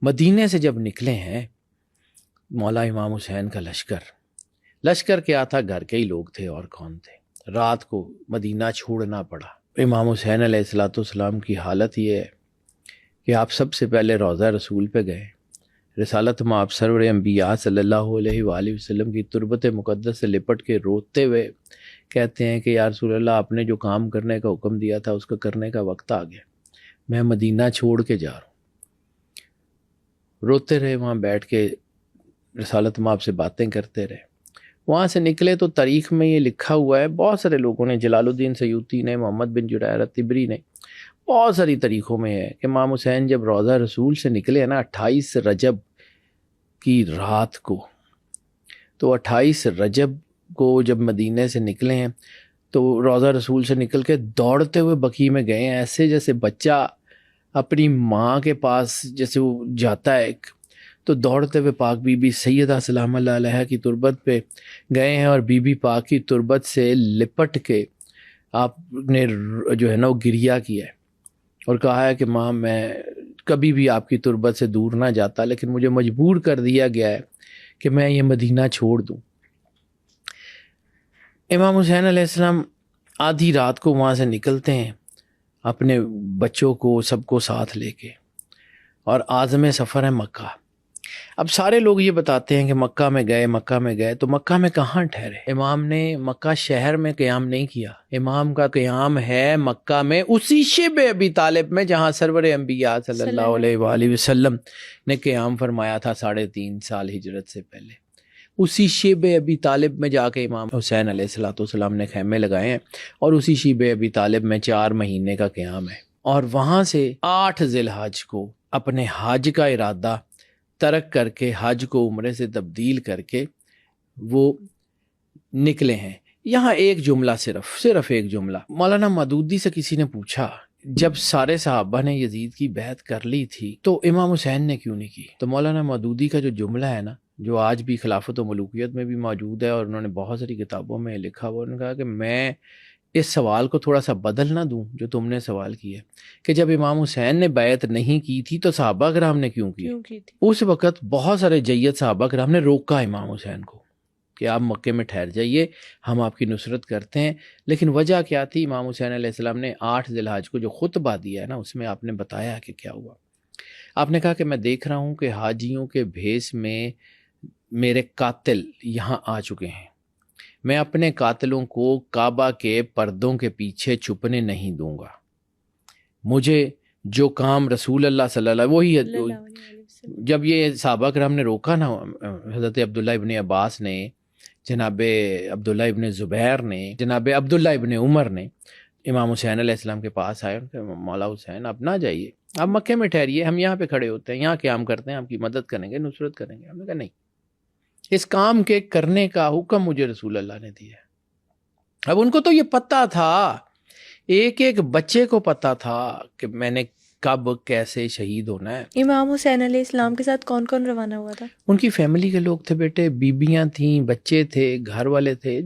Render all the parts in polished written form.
مدینے سے جب نکلے ہیں مولا امام حسین کا لشکر کیا تھا؟ گھر کے ہی لوگ تھے، اور کون تھے؟ رات کو مدینہ چھوڑنا پڑا۔ امام حسین علیہ السلام کی حالت یہ ہے کہ آپ سب سے پہلے روضہ رسول پہ گئے، رسالت مآب سرور انبیاء صلی اللہ علیہ وآلہ وسلم کی تربت مقدس سے لپٹ کے روتے ہوئے کہتے ہیں کہ یا رسول اللہ، آپ نے جو کام کرنے کا حکم دیا تھا اس کو کرنے کا وقت آ گیا، میں مدینہ چھوڑ کے جا رہا ہوں۔ روتے رہے، وہاں بیٹھ کے رسالت مآب سے باتیں کرتے رہے۔ وہاں سے نکلے تو تاریخ میں یہ لکھا ہوا ہے، بہت سارے لوگوں نے، جلال الدین سیوطی نے، محمد بن جریر طبری نے، بہت ساری تاریخوں میں ہے کہ امام حسین جب روضہ رسول سے نکلے نا 28 رجب کی رات کو، تو 28 رجب کو جب مدینے سے نکلے ہیں تو روضہ رسول سے نکل کے دوڑتے ہوئے بقیع میں گئے ہیں، ایسے جیسے بچہ اپنی ماں کے پاس جیسے وہ جاتا ہے تو دوڑتے ہوئے پاک بی بی سیدہ سلام اللہ علیہ کی تربت پہ گئے ہیں، اور بی بی پاک کی تربت سے لپٹ کے آپ نے جو ہے نا وہ گریہ کیا ہے اور کہا ہے کہ ماں میں کبھی بھی آپ کی تربت سے دور نہ جاتا، لیکن مجھے مجبور کر دیا گیا ہے کہ میں یہ مدینہ چھوڑ دوں۔ امام حسین علیہ السلام آدھی رات کو وہاں سے نکلتے ہیں اپنے بچوں کو سب کو ساتھ لے کے، اور عازم سفر ہے مکہ۔ اب سارے لوگ یہ بتاتے ہیں کہ مکہ میں گئے تو مکہ میں کہاں ٹھہرے؟ امام نے مکہ شہر میں قیام نہیں کیا، امام کا قیام ہے مکہ میں، اسی شب ابی طالب میں جہاں سرور انبیاء صلی اللہ علیہ وآلہ وسلم نے قیام فرمایا تھا 3.5 سال ہجرت سے پہلے۔ اسی شب ابی طالب میں جا کے امام حسین علیہ السلام نے خیمے لگائے ہیں، اور اسی شب ابی طالب میں 4 مہینے کا قیام ہے، اور وہاں سے 8 ذی الحج کو اپنے حج کا ارادہ ترک کر کے، حج کو عمرے سے تبدیل کر کے وہ نکلے ہیں۔ یہاں ایک جملہ صرف ایک جملہ، مولانا مودودی سے کسی نے پوچھا جب سارے صحابہ نے یزید کی بیعت کر لی تھی تو امام حسین نے کیوں نہیں کی؟ تو مولانا مودودی کا جو جملہ ہے نا، جو آج بھی خلافت و ملوکیت میں بھی موجود ہے، اور انہوں نے بہت ساری کتابوں میں لکھا ہوا، انہوں نے کہا کہ میں اس سوال کو تھوڑا سا بدل نہ دوں جو تم نے سوال کیا کہ جب امام حسین نے بیعت نہیں کی تھی تو صحابہ کرام نے کیوں کی تھی؟ اس وقت بہت سارے جید صحابہ کرام نے روکا امام حسین کو کہ آپ مکے میں ٹھہر جائیے، ہم آپ کی نصرت کرتے ہیں، لیکن وجہ کیا تھی؟ امام حسین علیہ السلام نے 8 ذی الحج کو جو خطبہ دیا ہے نا، اس میں آپ نے بتایا کہ کیا ہوا۔ آپ نے کہا کہ میں دیکھ رہا ہوں کہ حاجیوں کے بھیس میں میرے قاتل یہاں آ چکے ہیں، میں اپنے قاتلوں کو کعبہ کے پردوں کے پیچھے چھپنے نہیں دوں گا، مجھے جو کام رسول اللہ صلی اللہ وہی جب یہ صحابہ کرام نے روکا نا، حضرت عبداللہ ابن عباس نے، جناب عبداللہ ابن زبیر نے، جناب عبداللہ ابن عمر نے امام حسین علیہ السلام کے پاس آئے کہ مولا حسین اب نہ جائیے، آپ مکے میں ٹھہریے، ہم یہاں پہ کھڑے ہوتے ہیں، یہاں قیام کرتے ہیں، آپ کی مدد کریں گے، نصرت کریں گے۔ ہم نے کہا نہیں، اس کام کے کرنے کا حکم مجھے رسول اللہ نے دیا ہے۔ اب ان کو تو یہ پتہ تھا، ایک ایک بچے کو پتہ تھا کہ میں نے کب کیسے شہید ہونا ہے۔ امام حسین علیہ السلام کے ساتھ کون کون روانہ ہوا تھا؟ ان کی فیملی کے لوگ تھے بیٹے، بیبیاں تھیں، بچے تھے، گھر والے تھے۔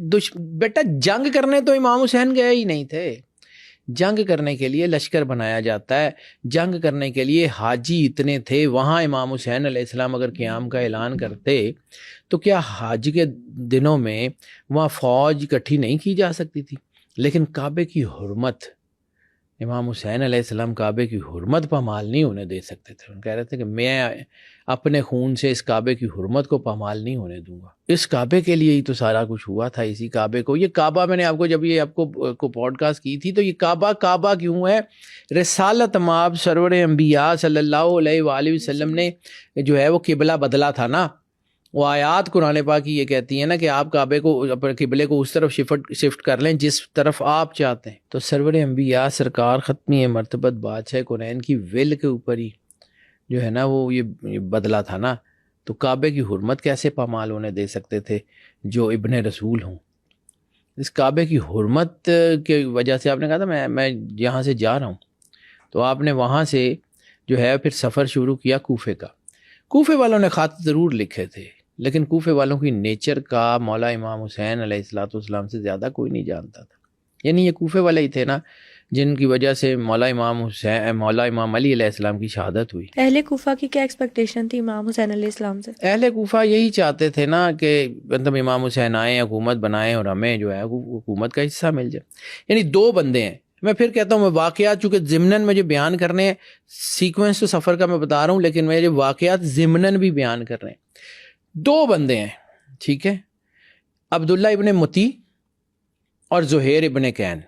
بیٹا جنگ کرنے تو امام حسین گئے ہی نہیں تھے، جنگ کرنے کے لیے لشکر بنایا جاتا ہے، جنگ کرنے کے لیے حاجی اتنے تھے۔ وہاں امام حسین علیہ السلام اگر قیام کا اعلان کرتے تو کیا حج کے دنوں میں وہاں فوج اکٹھی نہیں کی جا سکتی تھی؟ لیکن کعبے کی حرمت، امام حسین علیہ السلام کعبے کی حرمت پامال نہیں ہونے دے سکتے تھے۔ ان کہہ رہے تھے کہ میں اپنے خون سے اس کعبے کی حرمت کو پامال نہیں ہونے دوں گا۔ اس کعبے کے لیے ہی تو سارا کچھ ہوا تھا، اسی کعبے کو۔ یہ کعبہ میں نے آپ کو جب یہ آپ کو پوڈ کاسٹ کی تھی تو یہ کعبہ کیوں ہے؟ رسالت مآب سرور انبیاء صلی اللہ علیہ وآلہ وسلم نے جو ہے وہ قبلہ بدلا تھا نا، وہ آیات قرآن پاک کی یہ کہتی ہیں نا کہ آپ کعبے کو، اپنے قبلے کو اس طرف شفٹ کر لیں جس طرف آپ چاہتے ہیں۔ تو سرور انبیاء سرکار ختمی مرتبت بادشاہ کونین کی ول کے اوپر ہی جو ہے نا وہ یہ بدلا تھا نا، تو کعبے کی حرمت کیسے پامال ہونے دے سکتے تھے جو ابن رسول ہوں؟ اس کعبے کی حرمت کی وجہ سے آپ نے کہا تھا میں یہاں سے جا رہا ہوں، تو آپ نے وہاں سے جو ہے پھر سفر شروع کیا کوفے کا۔ کوفے والوں نے خط ضرور لکھے تھے، لیکن کوفے والوں کی نیچر کا مولا امام حسین علیہ السلام سے زیادہ کوئی نہیں جانتا تھا۔ یعنی یہ کوفے والے ہی تھے نا جن کی وجہ سے مولا امام علی علیہ السلام کی شہادت ہوئی۔ اہل کوفہ کی کیا ایکسپیکٹیشن تھی امام حسین علیہ السلام سے؟ اہل کوفہ یہی چاہتے تھے نا کہ مطلب امام حسین آئیں، حکومت بنائیں اور ہمیں جو ہے حکومت کا حصہ مل جائے۔ یعنی دو بندے ہیں، میں پھر کہتا ہوں، میں واقعات چونکہ ضمناً مجھے بیان کرنے ہیں، سیکوینس تو سفر کا میں بتا رہا ہوں، لیکن میرے واقعات ضمناً بھی بیان کر رہے ہیں۔ دو بندے ہیں، ٹھیک ہے، عبداللہ ابن متی اور زہیر ابن کین،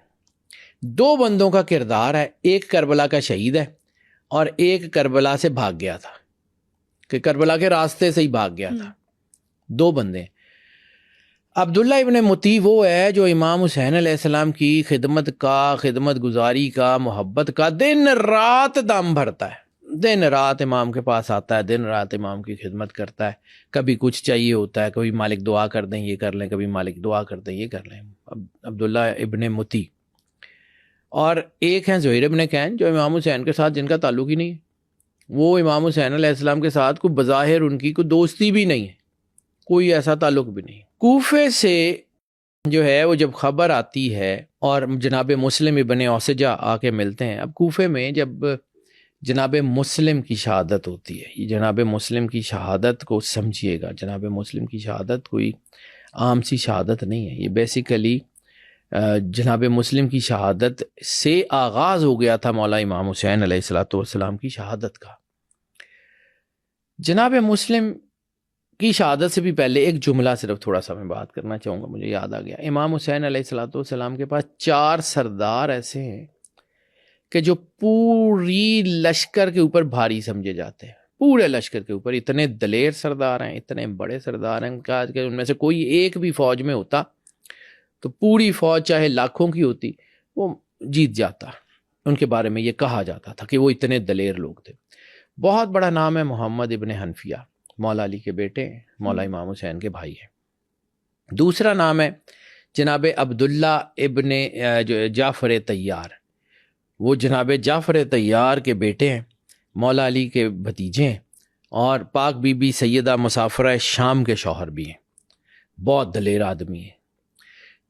دو بندوں کا کردار ہے۔ ایک کربلا کا شہید ہے اور ایک کربلا سے بھاگ گیا تھا، کہ کربلا کے راستے سے ہی بھاگ گیا تھا۔ دو بندے ہیں۔ عبداللہ ابن متی وہ ہے جو امام حسین علیہ السلام کی خدمت گزاری کا، محبت کا دن رات دم بھرتا ہے، دن رات امام کے پاس آتا ہے، دن رات امام کی خدمت کرتا ہے۔ کبھی کچھ چاہیے ہوتا ہے، کبھی مالک دعا کر دیں یہ کر لیں، کبھی مالک دعا کر دیں یہ کر لیں۔ عبداللہ ابن متی، اور ایک ہیں زہیر ابن کین جو امام حسین کے ساتھ جن کا تعلق ہی نہیں ہے، وہ امام حسین علیہ السلام کے ساتھ کوئی بظاہر ان کی کوئی دوستی بھی نہیں ہے، کوئی ایسا تعلق بھی نہیں۔ کوفے سے جو ہے وہ جب خبر آتی ہے اور جناب مسلم ابن اوسجہ آ کے ملتے ہیں۔ اب کوفے میں جب جناب مسلم کی شہادت ہوتی ہے، یہ جناب مسلم کی شہادت کو سمجھیے گا، جناب مسلم کی شہادت کوئی عام سی شہادت نہیں ہے، یہ بیسیکلی جناب مسلم کی شہادت سے آغاز ہو گیا تھا مولا امام حسین علیہ السلام کی شہادت کا۔ جناب مسلم کی شہادت سے بھی پہلے ایک جملہ صرف تھوڑا سا میں بات کرنا چاہوں گا، مجھے یاد آ گیا۔ امام حسین علیہ السلام کے پاس 4 سردار ایسے ہیں کہ جو پوری لشکر کے اوپر بھاری سمجھے جاتے ہیں، پورے لشکر کے اوپر اتنے دلیر سردار ہیں، اتنے بڑے سردار ہیں کہ ان میں سے کوئی ایک بھی فوج میں ہوتا تو پوری فوج چاہے لاکھوں کی ہوتی وہ جیت جاتا۔ ان کے بارے میں یہ کہا جاتا تھا کہ وہ اتنے دلیر لوگ تھے۔ بہت بڑا نام ہے محمد ابن حنفیہ، مولا علی کے بیٹے ہیں، مولا امام حسین کے بھائی ہیں۔ دوسرا نام ہے جناب عبداللہ ابن جعفر طیار، وہ جناب جعفر طیار کے بیٹے ہیں، مولا علی کے بھتیجے ہیں، اور پاک بی بی سیدہ مسافرہ شام کے شوہر بھی ہیں، بہت دلیر آدمی ہیں۔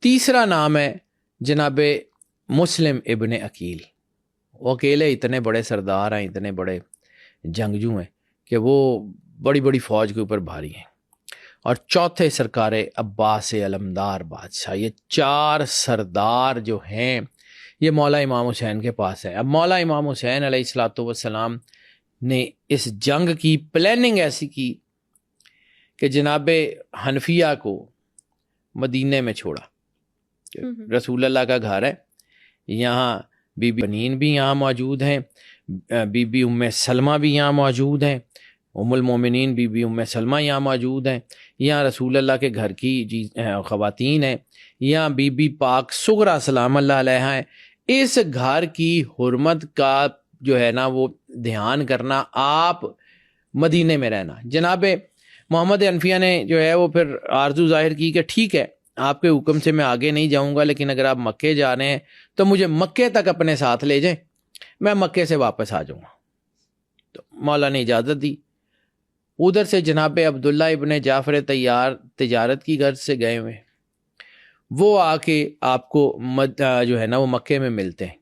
تیسرا نام ہے جناب مسلم ابن عقیل، وہ اکیلے اتنے بڑے سردار ہیں، اتنے بڑے جنگجو ہیں کہ وہ بڑی بڑی فوج کے اوپر بھاری ہیں۔ اور چوتھے سرکار عباس علمدار بادشاہ۔ یہ 4 سردار جو ہیں یہ مولا امام حسین کے پاس ہے۔ اب مولا امام حسین علیہ السلام نے اس جنگ کی پلاننگ ایسی کی کہ جناب حنفیہ کو مدینے میں چھوڑا، رسول اللہ کا گھر ہے، یہاں بی بی بنین بھی یہاں موجود ہیں، بی بی ام سلمہ بھی یہاں موجود ہیں، ام المومنین بی بی ام سلمہ یہاں موجود ہیں، یہاں رسول اللہ کے گھر کی خواتین ہیں، یہاں بی بی پاک صغرا سلام اللہ علیہا ہیں۔ اس گھر کی حرمت کا جو ہے نا وہ دھیان کرنا، آپ مدینے میں رہنا۔ جناب محمد حنفیہ نے جو ہے وہ پھر آرزو ظاہر کی کہ ٹھیک ہے، آپ کے حکم سے میں آگے نہیں جاؤں گا، لیکن اگر آپ مکے جا رہے ہیں تو مجھے مکے تک اپنے ساتھ لے جائیں، میں مکے سے واپس آ جاؤں گا۔ تو مولا نے اجازت دی۔ ادھر سے جناب عبداللہ ابن جعفر طیار تجارت کی غرض سے گئے ہوئے، وہ آ کے آپ کو جو ہے نا وہ مکے میں ملتے ہیں،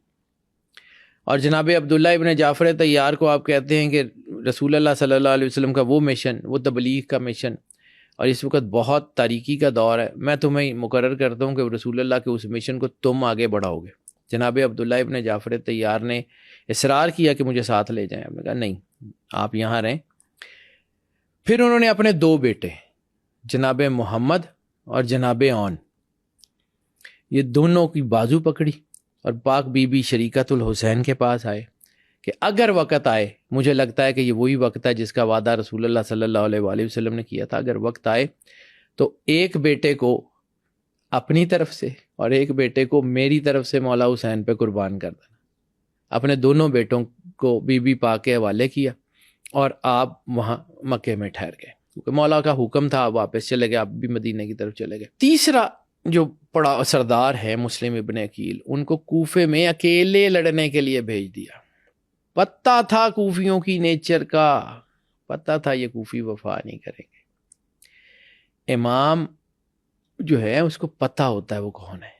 اور جناب عبداللہ ابن جعفر طیار کو آپ کہتے ہیں کہ رسول اللہ صلی اللہ علیہ وسلم کا وہ مشن، وہ تبلیغ کا مشن، اور اس وقت بہت تاریکی کا دور ہے، میں تمہیں مقرر کرتا ہوں کہ رسول اللہ کے اس مشن کو تم آگے بڑھاؤ گے۔ جناب عبداللہ ابن جعفر طیار نے اصرار کیا کہ مجھے ساتھ لے جائیں، آپ نے کہا نہیں، آپ یہاں رہیں۔ پھر انہوں نے اپنے 2 بیٹے جناب محمد اور جناب اون، یہ دونوں کی بازو پکڑی اور پاک بی بی شریکت الحسین کے پاس آئے کہ اگر وقت آئے، مجھے لگتا ہے کہ یہ وہی وقت ہے جس کا وعدہ رسول اللہ صلی اللہ علیہ وآلہ وسلم نے کیا تھا، اگر وقت آئے تو ایک بیٹے کو اپنی طرف سے اور ایک بیٹے کو میری طرف سے مولا حسین پہ قربان کر دینا۔ اپنے دونوں بیٹوں کو بی بی پاک کے حوالے کیا اور آپ وہاں مکے میں ٹھہر گئے، کیونکہ مولا کا حکم تھا، آپ واپس چلے گئے، آپ بھی مدینے کی طرف چلے گئے۔ تیسرا جو بڑا سردار ہے مسلم ابن عقیل، ان کو کوفے میں اکیلے لڑنے کے لیے بھیج دیا۔ پتہ تھا کوفیوں کی نیچر کا، پتہ تھا یہ کوفی وفا نہیں کریں گے۔ امام جو ہے اس کو پتہ ہوتا ہے وہ کون ہے۔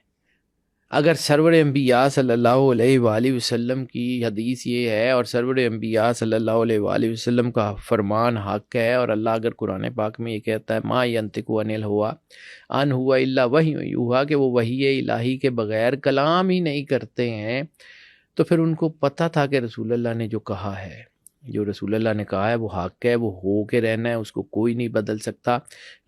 اگر سرور انبیاء صلی اللہ علیہ وآلہ وسلم کی حدیث یہ ہے اور سرور انبیاء صلی اللہ علیہ وآلہ وسلم کا فرمان حق ہے، اور اللہ اگر قرآن پاک میں یہ کہتا ہے ما ینطق عن الہوا ان ہوا الا وحی یوحی، کہ وہ وحی الہی کے بغیر کلام ہی نہیں کرتے ہیں، تو پھر ان کو پتہ تھا کہ رسول اللہ نے جو کہا ہے، جو رسول اللہ نے کہا ہے وہ حق ہے، وہ ہو کے رہنا ہے، اس کو کوئی نہیں بدل سکتا۔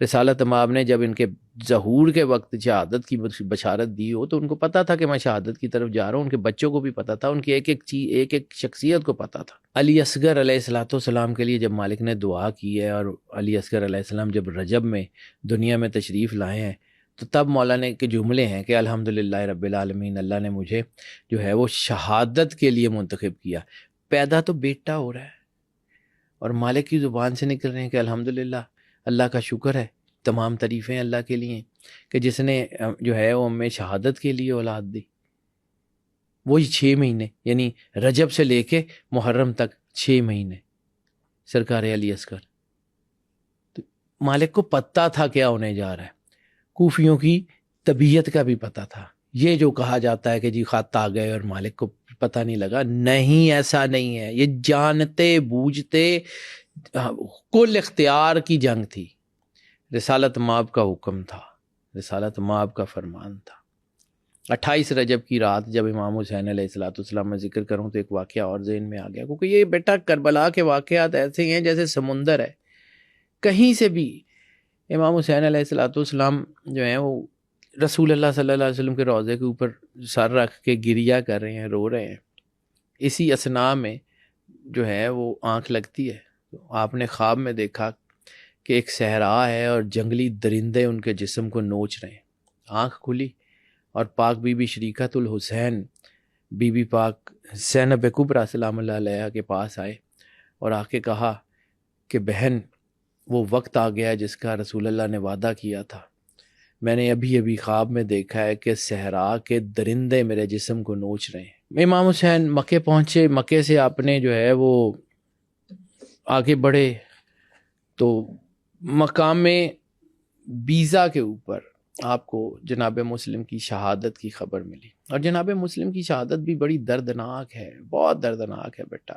رسالت مآب نے جب ان کے ظہور کے وقت شہادت کی بشارت دی ہو تو ان کو پتہ تھا کہ میں شہادت کی طرف جا رہا ہوں، ان کے بچوں کو بھی پتہ تھا، ان کی ایک ایک چیز، ایک ایک شخصیت کو پتہ تھا۔ علی اصغر علیہ السلام کے لیے جب مالک نے دعا کی ہے، اور علی اصغر علیہ السلام جب رجب میں دنیا میں تشریف لائے ہیں، تو تب مولانا کے جملے ہیں کہ الحمدللہ رب العالمین، اللہ نے مجھے جو ہے وہ شہادت کے لیے منتخب کیا۔ پیدا تو بیٹا ہو رہا ہے اور مالک کی زبان سے نکل رہے ہیں کہ الحمدللہ، اللہ کا شکر ہے، تمام تعریفیں اللہ کے لیے کہ جس نے جو ہے وہ ہمیں شہادت کے لیے اولاد دی۔ وہی 6 مہینے، یعنی رجب سے لے کے محرم تک 6 مہینے سرکار علی اصغر۔ تو مالک کو پتہ تھا کیا ہونے جا رہا ہے، کوفیوں کی طبیعت کا بھی پتہ تھا۔ یہ جو کہا جاتا ہے کہ جی خط آ گئے اور مالک کو پتہ نہیں لگا، نہیں، ایسا نہیں ہے، یہ جانتے بوجھتے کل اختیار کی جنگ تھی۔ رسالت مآب کا حکم تھا، رسالت مآب کا فرمان تھا۔ 28 رجب کی رات جب امام حسین علیہ السلام میں ذکر کروں تو ایک واقعہ اور ذہن میں آ گیا، کیونکہ یہ بیٹا کربلا کے واقعات ایسے ہیں جیسے سمندر ہے، کہیں سے بھی امام حسین علیہ السلام جو ہیں وہ رسول اللہ صلی اللہ علیہ وسلم کے روضے کے اوپر سر رکھ کے گریہ کر رہے ہیں، رو رہے ہیں۔ اسی اثناء میں جو ہے وہ آنکھ لگتی ہے، آپ نے خواب میں دیکھا کہ ایک صحرا ہے اور جنگلی درندے ان کے جسم کو نوچ رہے ہیں۔ آنکھ کھلی اور پاک بی بی شریکت الحسین، بی بی پاک زینب کبریٰ سلام اللہ علیہا کے پاس آئے اور آ کے کہا کہ بہن، وہ وقت آ گیا جس کا رسول اللہ نے وعدہ کیا تھا، میں نے ابھی ابھی خواب میں دیکھا ہے کہ صحرا کے درندے میرے جسم کو نوچ رہے ہیں۔ امام حسین مکے پہنچے، مکے سے آپ نے جو ہے وہ آگے بڑھے تو مقام بیزا کے اوپر آپ کو جناب مسلم کی شہادت کی خبر ملی، اور جناب مسلم کی شہادت بھی بڑی دردناک ہے، بہت دردناک ہے بیٹا۔